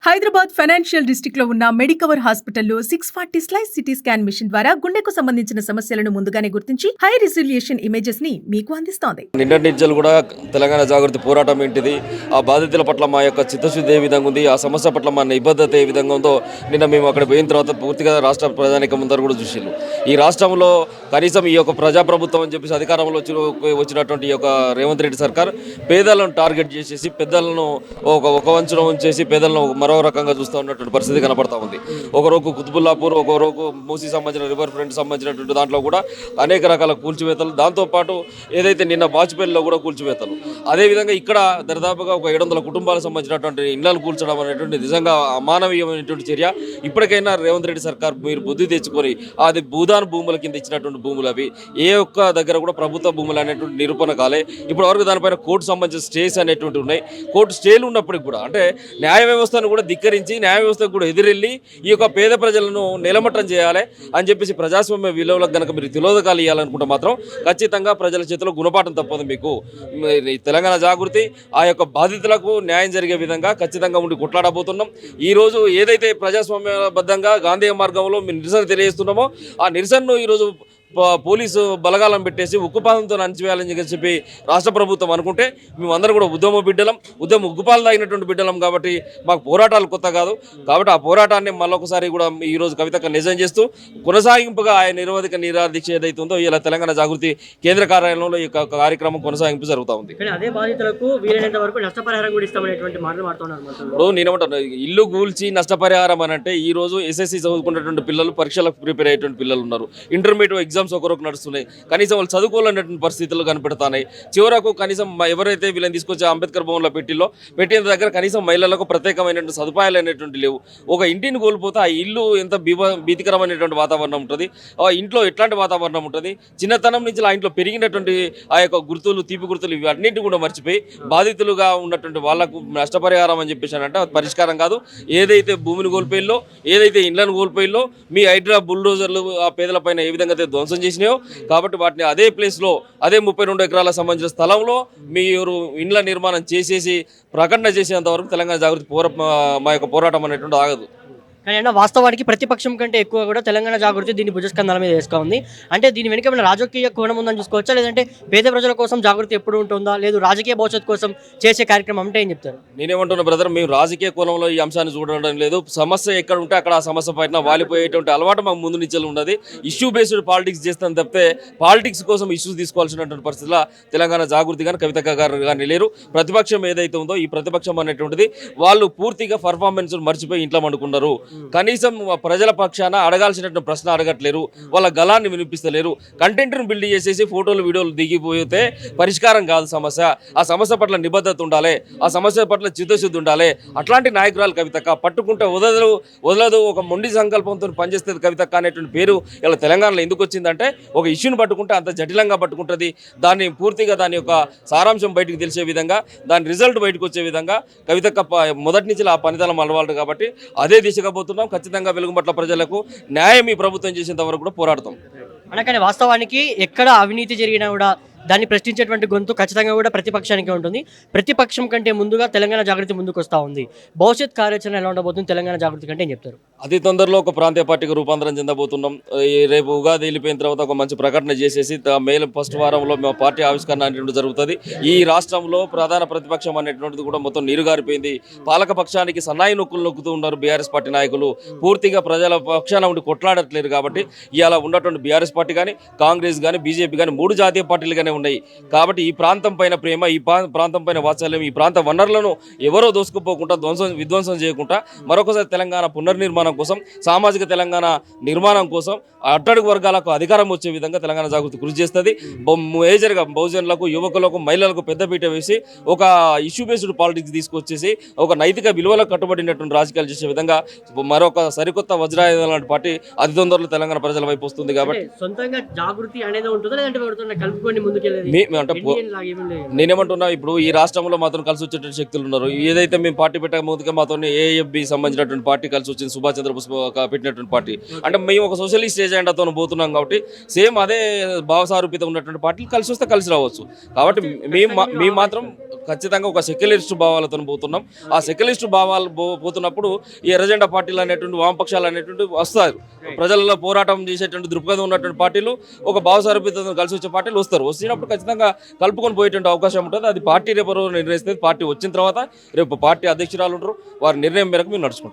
Hyderabad financial district లో ఉన్న Medicover హాస్పిటల్లో 640 స్లైస్ సిటీ స్కాన్ మిషన్ ద్వారా గుండెకు సంబంధించిన సమస్యలను ముందుగానే గుర్తించి హై రిజల్యూషన్ ఇమేజెస్ ని మీకు అందిస్తోంది. నిన్నటి నుంచి కూడా తెలంగాణ జాగృతి పోరాటం ఏంటిది, ఆ బాధితుల పట్ల మా యొక్క చిత్తశుద్ధి ఏ విధంగా ఉంది, ఆ సమస్య పట్ల మా నిబద్ధత ఏ విధంగా ఉందో నిన్న మేము అక్కడ పోయిన తర్వాత పూర్తిగా రాష్ట్ర ప్రజానికం అందరూ కూడా చూసిళ్ళు. ఈ రాష్ట్రంలో కనీసం ఈ యొక్క ప్రజాప్రభుత్వం అని చెప్పేసి అధికారంలో వచ్చినటువంటి ఈ యొక్క రేవంత్ రెడ్డి సర్కార్ పేదలను టార్గెట్ చేసేసి పెద్దలను ఒక వంచున ఉంచేసి పేదలను మరో రకంగా చూస్తూ ఉన్నటువంటి పరిస్థితి కనపడతా ఉంది. ఒకరోజు కుతుబుల్లాపూర్, ఒకరోజు మూసీ సంబంధించిన రివర్ ఫ్రంట్ సంబంధించినటువంటి దాంట్లో కూడా అనేక రకాల కూల్చివేతలు, దాంతోపాటు ఏదైతే నిన్న బాజ్పేయిలో కూడా కూల్చివేతలు, అదేవిధంగా ఇక్కడ దరిదాపుగా ఒక 700 కుటుంబాలకు సంబంధించినటువంటి ఇళ్లను కూల్చడం అనేటువంటి నిజంగా అమానవీయమైనటువంటి చర్య. ఇప్పటికైనా రేవంత్ రెడ్డి సర్కార్ మీరు బుద్ధి తెచ్చుకొని అది భూదాన్ భూముల కింద ఇచ్చినటువంటి భూములు అవి ఏ ఒక్క దగ్గర కూడా ప్రభుత్వ భూములు అనేటువంటి నిరూపణ కాలే. ఇప్పటి వరకు దానిపైన కోర్టు సంబంధించిన స్టేస్ అనేటువంటి ఉన్నాయి. కోర్టు స్టేలు ఉన్నప్పటికి కూడా అంటే న్యాయ వ్యవస్థను కూడా ధిక్కరించి న్యాయ వ్యవస్థకు కూడా ఎదురెళ్ళి ఈ యొక్క పేద ప్రజలను నిలమట్టం చేయాలి అని చెప్పేసి ప్రజాస్వామ్య విలువలకు కనుక మీరు తిలోదకాలు ఇవ్వాలనుకుంటే మాత్రం ఖచ్చితంగా ప్రజల చేతిలో గుణపాఠం తప్పదు. మీకు తెలంగాణ జాగృతి ఆ యొక్క బాధితులకు న్యాయం జరిగే విధంగా ఖచ్చితంగా ఉండి కొట్లాడబోతున్నాం. ఈరోజు ఏదైతే ప్రజాస్వామ్యబద్ధంగా గాంధీ మార్గంలో మేము నిరసన తెలియజేస్తున్నామో ఆ నిరసనను ఈరోజు పోలీసు బలగాలను పెట్టేసి ఉక్కుపాదంతో అణచివేయాలని చెప్పి రాష్ట్ర ప్రభుత్వం అనుకుంటే మేమందరం కూడా ఉగ్గుపాలు తాగినటువంటి బిడ్డలం కాబట్టి మాకు పోరాటాలు కొత్త కాదు. కాబట్టి ఆ పోరాటాన్ని మళ్ళొకసారి కూడా ఈరోజు కవితక్క నిజం చేస్తూ కొనసాగింపుగా ఆయన నిరవధిక నిరాదీక్ష ఏదైతే ఉందో ఇలా తెలంగాణ జాగృతి కేంద్ర కార్యాలయంలో ఈ కార్యక్రమం కొనసాగింపు జరుగుతూ ఉంది. అదే బాధితులకు వీలైనంత వరకు నష్టపరిహారం కూడా ఇస్తామనేటువంటి మాటలు మాట్లాడుతున్నారు. ఇప్పుడు నేనేమంటాను, ఇల్లు కూల్చి నష్టపరిహారం అని అంటే ఈ రోజు ఎస్ఎస్సి చదువుకున్నటువంటి పిల్లలు, పరీక్షలకు ప్రిపేర్ అయ్యేటువంటి పిల్లలు ఉన్నారు. ఇంటర్మీడియట్ ఎగ్జామ్స్ ఒకరికి నడుస్తున్నాయి. కనీసం వాళ్ళు చదువుకోవాలనేటువంటి పరిస్థితులు కనపెడతాయి. చివరకు కనీసం ఎవరైతే వీళ్ళని తీసుకొచ్చి అంబేద్కర్ భవన్లో పెట్టిన దగ్గర కనీసం మహిళలకు ప్రత్యేకమైనటువంటి సదుపాయాలు అనేటువంటి లేవు. ఒక ఇంటిని కోల్పోతే ఆ ఇల్లు ఎంత భీతికరమైనటువంటి వాతావరణం ఉంటుంది, ఆ ఇంట్లో ఎట్లాంటి వాతావరణం ఉంటుంది, చిన్నతనం నుంచి ఆ ఇంట్లో పెరిగినటువంటి ఆ యొక్క గుర్తులు, తీపి గుర్తులు ఇవి అన్నింటి కూడా మర్చిపోయి బాధితులుగా ఉన్నటువంటి వాళ్లకు నష్టపరిహారం అని చెప్పేసి అంటే అది పరిష్కారం కాదు. ఏదైతే భూమిని కోల్పోయిల్లో, ఏదైతే ఇండ్లను కోల్పోయిల్లో మీ హైడ్రా బుల్డోజర్లు ఆ పేదల పైన ఏ విధంగా ధ్వంసం చేసినాయో కాబట్టి వాటిని అదే ప్లేస్లో, అదే 32 ఎకరాలకు సంబంధించిన స్థలంలో మీరు ఇండ్ల నిర్మాణం చేసేసి ప్రకటన చేసేంత వరకు తెలంగాణ జాగృతి మా యొక్క పోరాటం అనేటువంటి ఆగదు. కానీ వాస్తవానికి ప్రతిపక్షం కంటే ఎక్కువ కూడా తెలంగాణ జాగృతి దీన్ని భుజస్కంధాల మీద వేసుకుంది. అంటే దీని వెనుక ఏమైనా రాజకీయ కోణం ఉందని చూసుకోవచ్చా, లేదంటే పేద ప్రజల కోసం జాగృతి ఎప్పుడు ఉంటుందా, లేదు రాజకీయ భవిష్యత్తు కోసం చేసే కార్యక్రమం అంటే ఏం చెప్తారు? నేనేమంటున్నా బ్రదర్, మేము రాజకీయ కోణంలో ఈ అంశాన్ని చూడడం లేదు. సమస్య ఎక్కడ ఉంటే అక్కడ ఆ సమస్య పైన వాలిపోయేటువంటి అలవాటు మాకు ముందు నుంచి ఉన్నది. ఇష్యూ బేస్డ్ పాలిటిక్స్ చేస్తాను తప్పితే పాలిటిక్స్ కోసం ఇష్యూస్ తీసుకోవాల్సినటువంటి పరిస్థితుల్లో తెలంగాణ జాగృతి కానీ కవితక్క గారు కానీ లేరు. ప్రతిపక్షం ఏదైతే ఉందో ఈ ప్రతిపక్షం అనేటువంటిది వాళ్ళు పూర్తిగా పర్ఫార్మెన్స్ మర్చిపోయి ఇంట్లో వండుకున్నారు. కనీసం ప్రజల పక్షాన అడగాల్సినటువంటి ప్రశ్న అడగట్లేరు, వాళ్ళ గలాన్ని వినిపిస్తలేరు. కంటెంట్ను బిల్డ్ చేసేసి ఫోటోలు, వీడియోలు దిగిపోతే పరిష్కారం కాదు సమస్య. ఆ సమస్య పట్ల నిబద్ధత ఉండాలి, ఆ సమస్య పట్ల చిత్తశుద్ధి ఉండాలి. అట్లాంటి నాయకురాలు కవితక్క. పట్టుకుంటే వదలదు, ఒక మొండి సంకల్పంతో పనిచేస్తుంది కవితక్క అనేటువంటి పేరు ఇలా తెలంగాణలో ఎందుకు వచ్చిందంటే ఒక ఇష్యూని పట్టుకుంటే అంత జటిలంగా పట్టుకుంటుంది. దాన్ని పూర్తిగా దాని యొక్క సారాంశం బయటకు తెలిసే విధంగా, దాని రిజల్ట్ బయటకు వచ్చే విధంగా కవితక్క మొదటి నుంచి ఆ పనితనం అలవాటు కాబట్టి అదే దిశగా పోతున్నాం. ఖచ్చితంగా వెలుగుమట్ల ప్రజలకు న్యాయం ఈ ప్రభుత్వం చేసేంత వరకు కూడా పోరాడతాం. అనగానే వాస్తవానికి ఎక్కడ అవినీతి జరిగినా కూడా దాన్ని ప్రశ్నించేటువంటి గొంతు ఖచ్చితంగా కూడా ప్రతిపక్షానికి ఉంటుంది. ప్రతిపక్షం కంటే ముందుగా తెలంగాణ జాగృతి ముందుకు వస్తూ ఉంది. భవిష్యత్ కార్యాచరణ ఎలా ఉండబోతుంది తెలంగాణ జాగృతి కంటే ఏం చెప్తారు? అతి తొందరలో ఒక ప్రాంతీయ పార్టీకి రూపాంతరం చెందబోతున్నాం. రేపు ఉగాది వెళ్ళిపోయిన తర్వాత ఒక మంచి ప్రకటన చేసేసి మే ఫస్ట్ వారంలో మా పార్టీ ఆవిష్కరణ అనేటువంటి జరుగుతుంది. ఈ రాష్ట్రంలో ప్రధాన ప్రతిపక్షం అనేటువంటిది కూడా మొత్తం నీరుగారిపోయింది. పాలక పక్షానికి సన్నాయి నొక్కులు నొక్కుతూ ఉన్నారు బీఆర్ఎస్ పార్టీ నాయకులు. పూర్తిగా ప్రజల పక్షాన ఉండి కొట్లాడట్లేదు. కాబట్టి ఇలా ఉన్నటువంటి బీఆర్ఎస్ పార్టీ కానీ, కాంగ్రెస్ కానీ, బీజేపీ కానీ 3 జాతీయ పార్టీలు కానీ ఉన్నాయి. కాబట్టి ఈ ప్రాంతం పైన ప్రేమ, ఈ ప్రాంతం పైన వాత్సల్యం, ఈ ప్రాంత వనరులను ఎవరో దోసుకుపోకుండా విధ్వంసం చేయకుండా మరొకసారి తెలంగాణ పునర్నిర్మాణం కోసం, సామాజిక తెలంగాణ నిర్మాణం కోసం అట్టడుగు వర్గాలకు అధికారం వచ్చే విధంగా తెలంగాణ జాగృతి కృషి చేస్తుంది. మేజర్గా బహుజనులకు, యువకులకు, మహిళలకు పెద్దపీట వేసి ఒక ఇష్యూ బేస్డ్ పాలిటిక్స్ తీసుకొచ్చేసి ఒక నైతిక విలువలకు కట్టుబడినటువంటి రాజకీయాలు చేసే విధంగా మరొక సరికొత్త వజ్రాయుధం లాంటి పార్టీ అతి తొందరలో తెలంగాణ ప్రజల వైపు వస్తుంది. కాబట్టి సొంతంగా జాగృతి అనేది ఉంటుందా, లేదంటే కలుపుకొని ముందు ముందుకు వెళ్ళేది అంటే NDA లాగా ఏమీ లేదు. నేనేమంటున్నా, ఇప్పుడు ఈ రాష్ట్రంలో మాత్రం కలిసి వచ్చేటువంటి శక్తులు ఉన్నారు. ఏదైతే మేము పార్టీ పెట్టక ముందుగా మాతో ఏఎఫ్బి సంబంధించినటువంటి పార్టీ కలిసి వచ్చింది, సుభాష్ చంద్రబోస్ పెట్టినటువంటి పార్టీ. అంటే మేము ఒక సోషలిస్ట్ ఎజెండాతో పోతున్నాం కాబట్టి సేమ్ అదే భావసారూపిత ఉన్నటువంటి పార్టీలు కలిసి వస్తే కలిసి రావచ్చు. కాబట్టి మేము మాత్రం ఖచ్చితంగా ఒక సెక్యులరిస్ట్ భావాలతో పోతున్నాం. ఆ సెక్యులరిస్ట్ భావాలు పోతున్నప్పుడు ఈ ఎర్రజెండా పార్టీలు అనేటువంటి వామపక్షాలు అనేటువంటి వస్తారు. ప్రజలలో పోరాటం చేసేటువంటి దృక్పథం ఉన్నటువంటి పార్టీలు, ఒక భావసారూపితతో కలిసి వచ్చే పార్టీలు వచ్చినప్పుడు ఖచ్చితంగా కలుపుకొని పోయేటువంటి అవకాశం ఉంటుంది. అది పార్టీ రేపు నిర్ణయిస్తుంది. పార్టీ వచ్చిన తర్వాత రేపు పార్టీ అధ్యక్షురాలు ఉంటారు, వారి నిర్ణయం మేరకు మేము నడుచుకుంటాం.